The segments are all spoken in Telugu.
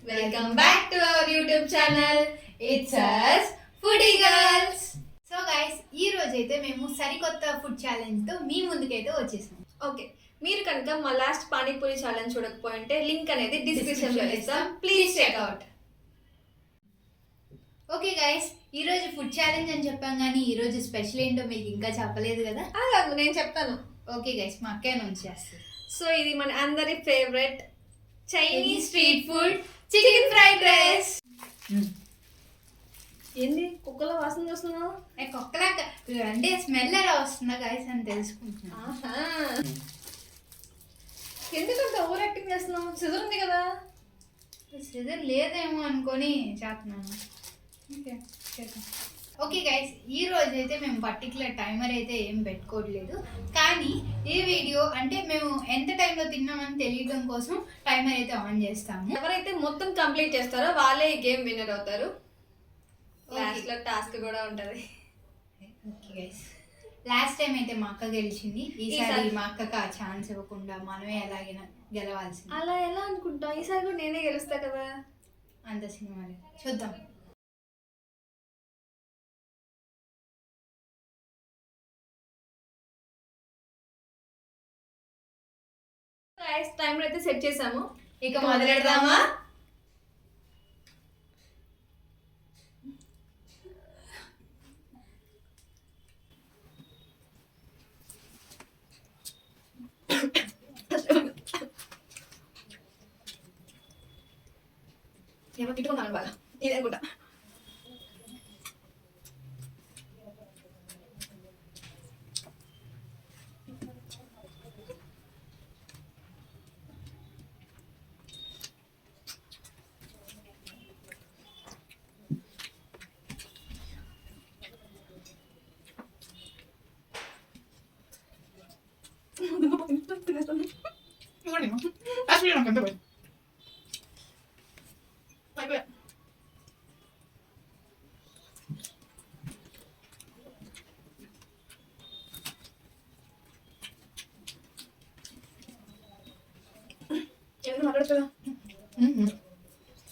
Welcome back to our YouTube channel. It's us, Foodie Girls. So guys ఈ రోజు అయితే మేము సరికొత్త ఫుడ్ ఛాలెంజ్ తో మీ ముందుకైతే వచ్చేసాం. ఓకే, మీరు కనుక మా లాస్ట్ పానీపూరి ఛాలెంజ్ చూడకపోయింటే లింక్ అనేది డిస్క్రిప్షన్ లో ఇస్తాం, please check out. Okay guys, ఈ రోజు ఫుడ్ ఛాలెంజ్ అని చెప్పాం కానీ ఈ రోజు స్పెషల్ ఏంటో మీకు ఇంకా చెప్పలేదు కదా. నేను చెప్తాను. ఓకే గైస్, మా అక్కయ్య నుంచి చేస్తుంది. సో ఇది మన అందరి favourite Chinese street food chicken fried rice. ఏంది కుక్కల వాసన చూస్తున్నావు? కుక్కలాగా అంటే స్మెల్ ఎలా వస్తుందా గైస్ అని తెలుసుకుంటున్నా. ఎందుకంత ఓవర్ యాక్టింగ్ చేస్తున్నావు? సిజర్ ఉంది కదా. సిజర్ లేదేమో అనుకొని చేస్తున్నాను. ఓకే గైస్, ఈ రోజు అయితే మేము పర్టికులర్ టైమర్ అయితే ఏం పెట్టుకోవట్లేదు, కానీ ఈ వీడియో అంటే మేము ఎంత టైంలో తిన్నామని తెలియడం కోసం టైమర్ అయితే ఆన్ చేస్తాము. ఎవరైతే మొత్తం కంప్లీట్ చేస్తారో వాళ్ళే ఈ గేమ్ విన్నర్ అవుతారు. లాస్ట్ లో టాస్క్ కూడా ఉంటది. ఓకే గైస్, లాస్ట్ టైం అయితే మా అక్క గెలిచింది. ఈసారి మా అక్కకి ఆ ఛాన్స్ ఇవ్వకుండా మనమే ఎలాగైనా గెలవాల్సింది. అలా ఎలా అనుకుంటా, ఈసారి కూడా నేనే గెలుస్తా కదా. అంత సినిమా చూద్దాం. టైమర్ అయితే సెట్ చేసాము, ఇక మొదలెడదామా? ఎవరు తిట్టుకున్నాను బాగా ఇదే అనుకుంటా.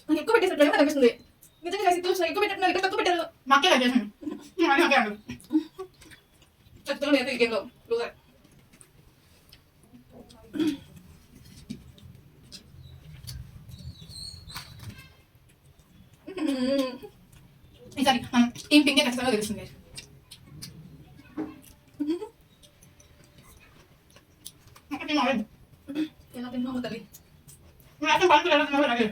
నాకు ఎక్కువ పెట్టేసినట్టు అనిపిస్తుంది. నిజంగా ఎక్కువ పెట్టినట్టు తక్కువ పెట్టారు. మాకే చేసాను చెప్తాను నేను ఈ గేమ్లో లూజర్. ఈసారి మనం టీమ్ పింకే ఖచ్చితంగా తెలుస్తుంది. ఎలా తిన్నాము తల్లి? అంటే నాకేం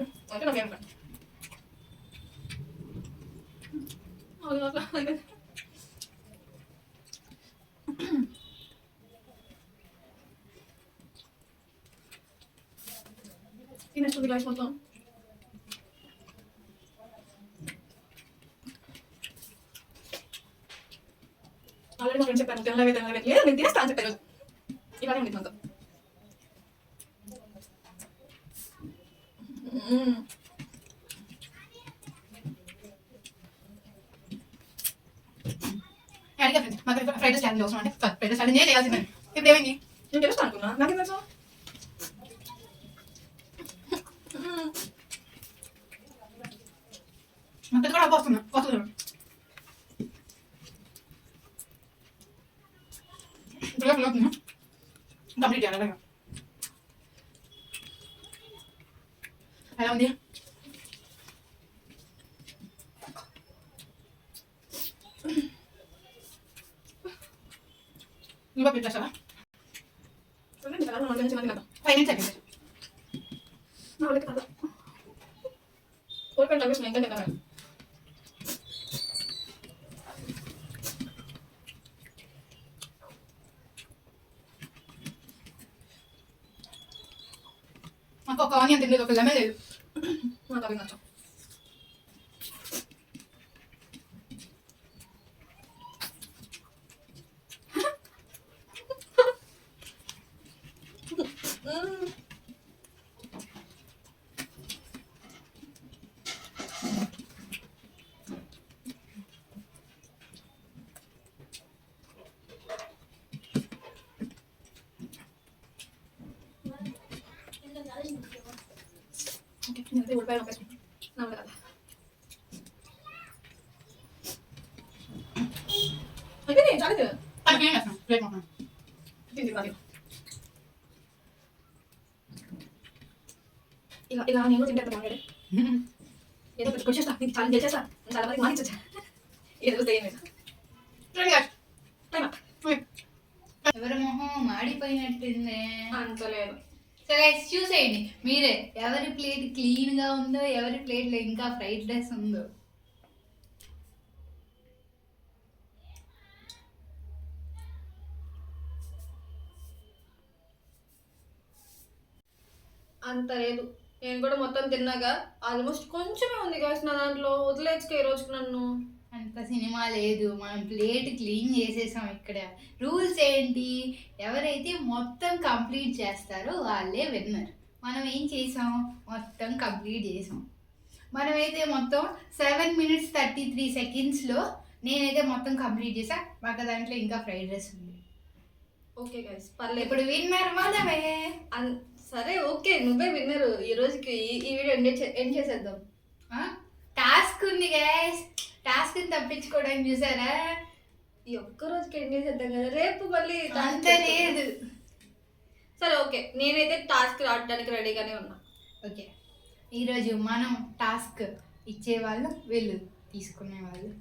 తినేస్తుంది గ్లాస్ మొత్తం. ఆల్రెడీ మా ఫ్రెండ్స్ చెప్పాను తెల్లవే లేదు, నేను తినేస్తా అని చెప్పాను. ఇలానే ఉంది మొత్తం. ఫ్రైడ్ రైస్ ఛాలెంజ్ అవసరం అంటే ఫ్రైడ్ రైస్ ఛాలెంజ్ చేయాల్సిందే. ఇప్పుడు ఏమైంది? నేను తెలుస్తా అనుకున్నా, నాకేం తెలుసు? మొత్తం కూడా వస్తున్నా కంప్లీట్ చేయాలి. ఎలా ఉంది? ఇంకా పెట్టేస్తావా? 5 minutes అయిపోయింది. నాకు ఒక ఆనియన్ తినలేదు, ఒక లెమన్ లేదు. నాకు అవి నచ్చం. Okay, nanti boleh pakai ఇలా నేను తింటే బాగా ఏదో ఒకటి వచ్చేస్తా నీకు ఛాలెంజ్ చేసేస్తా చాలా మంది మానిచ్చా ఏదో చేయలేదు ఎవరి మొహం మాడిపోయినట్టుంది. అంత లేదు. సో గైస్ చూసేయండి మీరే ఎవరి ప్లేట్ క్లీన్ గా ఉందో, ఎవరి ప్లేట్ లో ఇంకా ఫ్రైడ్ రైస్ ఉందో. అంత లేదు. నేను కూడా మొత్తం తిన్నాక ఆల్మోస్ట్ కొంచెమే ఉంది కావచ్చు నా దాంట్లో. వదిలేచ్చుకో ఈ రోజుకి నన్ను. అంత సినిమా లేదు, మనం ప్లేట్ క్లీన్ చేసేసాం. ఇక్కడ రూల్స్ ఏంటి, ఎవరైతే మొత్తం కంప్లీట్ చేస్తారో వాళ్ళే విన్నర్. మనం ఏం చేసాం, మొత్తం కంప్లీట్ చేసాం. మనమైతే మొత్తం 7 minutes 33 secondsలో నేనైతే మొత్తం కంప్లీట్ చేసా. మాకు దాంట్లో ఇంకా ఫ్రైడ్ రైస్ ఉంది. ఓకే గైస్ పర్లేదు. ఇప్పుడు విన్నర్ మనమే. సరే ఓకే నువ్వే విన్నరు. ఈ రోజుకి ఈ వీడియో ఎండ్ చేసేద్దాం. టాస్క్ ఉంది గైస్, టాస్క్ తప్పించుకోవడానికి చూసారా. ఈ ఒక్క రోజుకి ఎండ్ చేసేద్దాం కదా, రేపు మళ్ళీ అంత లేదు. సరే ఓకే నేనైతే టాస్క్ ఆడడానికి రెడీగానే ఉన్నా. ఓకే ఈరోజు మనం టాస్క్ ఇచ్చేవాళ్ళు, వీళ్ళు తీసుకునే వాళ్ళు.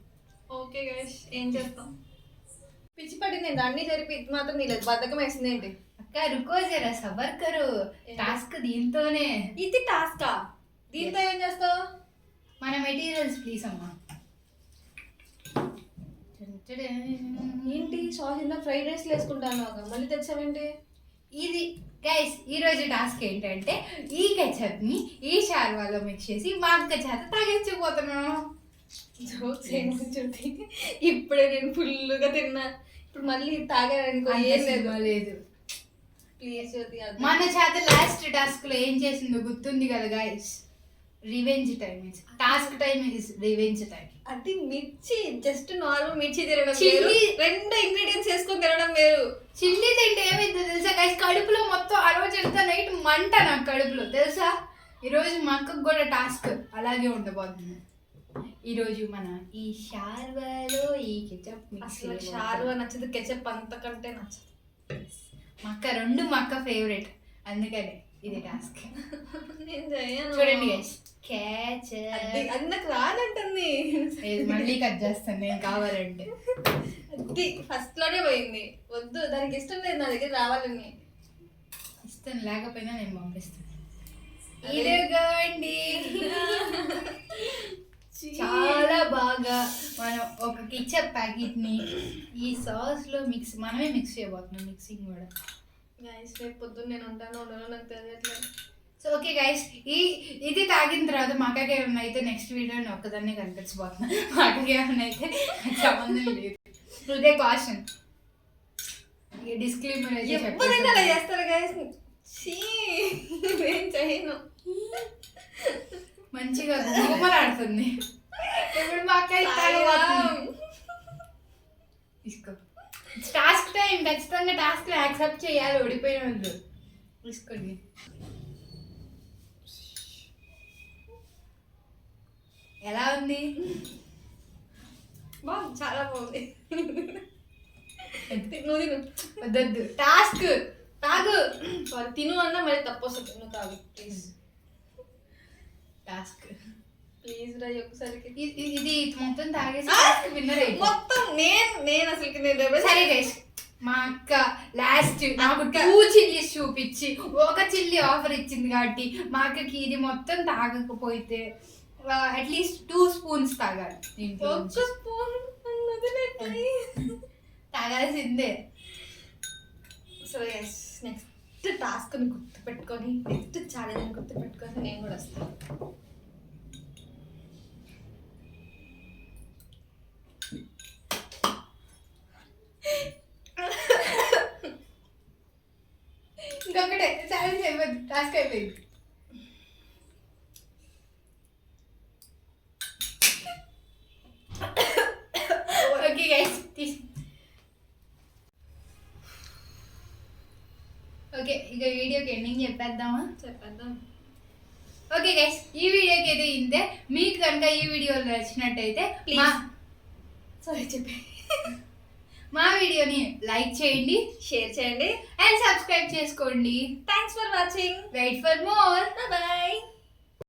ఓకే గైస్ ఏం చేస్తాం. పిచ్చి పట్టింది అన్నీ జరిపి ఇది మాత్రం నీలేదు బద్ధకం వేసింది ఏంటి. అక్క రుకో జరా సబర్ కరు, టాస్క్ దీంతోనే. ఇది టాస్కా? దీంతో ఏం చేస్తావు? మన మెటీరియల్స్ ప్లీజ్ అమ్మా. ఏంటి సాస్ ఇందా ఫ్రైడ్ రైస్ వేసుకుంటాను మళ్ళీ తెచ్చావేంటి? ఇది గైస్ ఈరోజు టాస్క్ ఏంటంటే ఈ కెచప్ ని ఈ షార్వాలో మిక్స్ చేసి మా అక్క చేత తాగించిపోతున్నాను. ఇప్పుడే నేను ఫుల్గా తిన్నా, ఇప్పుడు మళ్ళీ తాగారనుకో ఏం లేదు. ప్లీజ్ మన చేత లాస్ట్ టాస్క్ లో ఏం చేసిందో గుర్తుంది కదా guys, revenge time. Task time is revenge time. అది మిర్చి, జస్ట్ నార్మల్ మిర్చి తినడం చిల్లీ, వేరు, 2 ingredients వేసుకొని తినడం వేరు. చిల్లీ తింటే ఏమైందో తెలుసా గైస్, కడుపులో మొత్తం ఆ రోజు ఎంత నైట్ మంట నాకు కడుపులో తెలుసా. ఈరోజు మా అక్కకు కూడా టాస్క్ అలాగే ఉండబోతుంది. ఈరోజు మన ఈ షార్వాలో ఈ కెచప్ మిక్స్. షార్వా నచ్చదు, కెచప్ అంతకంటే నచ్చదు. మా అక్క ఫేవరెట్, అందుకనే ఇది టాస్క్. నేను చేయను. చూడండి గైస్, కెచప్ అది నాకు రాదంటుంది. మళ్ళీ కట్ చేస్తాను నేను కావాలంటే. అది ఫస్ట్ లోనే పోయింది. వద్దు, దానికి ఇష్టం లేదు నా దగ్గర రావాలని. ఇష్టం లేకపోయినా నేను పంపిస్తాను. ఇదిగోండి చాలా బాగా మనం ఒక కెచప్ ప్యాకెట్ ని ఈ సాస్ లో మనమే మిక్స్ చేయబోతున్నాం. మిక్సింగ్ కూడా గైస్ రేపు పొద్దున్న నేను ఉంటానో నాకు తెలియట్లేదు. సో ఓకే గైస్, ఇది తాగిన తర్వాత మా అక్కకి ఏమన్నా అయితే నెక్స్ట్ వీడియో నేను ఒక్కదాన్నే కనిపించబోతున్నా. మా అక్కకి ఏమన్నా అయితే సంబంధం లేదు. ఇదే కాషన్, డిస్క్లైమర్ అయితే ఎప్పుడైనా అలా చేస్తారు గైస్. నేను చేయను. మంచిగా గుమ్మలాడుతుంది. ఇప్పుడు మా అక్క తీసుకో. టాస్క్ టైం, ఖచ్చితంగా టాస్క్ యాక్సెప్ట్ చేయాలి ఓడిపోయిన వాళ్ళు. తీసుకోండి. ఎలా ఉంది? బాగుంది, చాలా బాగుంది. నువ్వు తిను. వద్దొద్దు, టాస్క్ తాగు. తిను అన్నా మరి తప్పు వస్తుంది. నువ్వు తాగు ప్లీజ్. టాస్క్ ప్లీజ్ రా ఒక్కసారికి. ఇది మొత్తం తాగేసి టాస్క్ విన్నర్ అయిపో. మొత్తం నేను అసలు సరే గైస్, మా అక్క లాస్ట్ నాకు 2 చిల్లీస్ చూపించి ఒక చిల్లీ ఆఫర్ ఇచ్చింది కాబట్టి మా అక్కకి ఇది మొత్తం తాగకపోతే అట్లీస్ట్ 2 spoons తాగాలి. ఒక్క స్పూన్ తాగాల్సిందే. సో ఎస్, నెక్స్ట్ టాస్క్ని గుర్తుపెట్టుకొని, నెక్స్ట్ ఛాలెంజ్ని గుర్తుపెట్టుకొని నేను కూడా వస్తాను. ఇంకొకటే ఛాలెంజ్ అయిపోయింది, టాస్క్ అయిపోయింది. ఓకే గైస్, ఓకే ఇక వీడియోకి ఎండింగ్ చెప్పేద్దామా? చెప్పేద్దాం. ఓకే గైస్, ఈ వీడియోకి అయితే ఇంతే. మీకు కనుక ఈ వీడియో నచ్చినట్టయితే మా వీడియోని లైక్ చేయండి, షేర్ చేయండి అండ్ సబ్స్క్రైబ్ చేసుకోండి. Thanks for watching. Wait for more. Bye.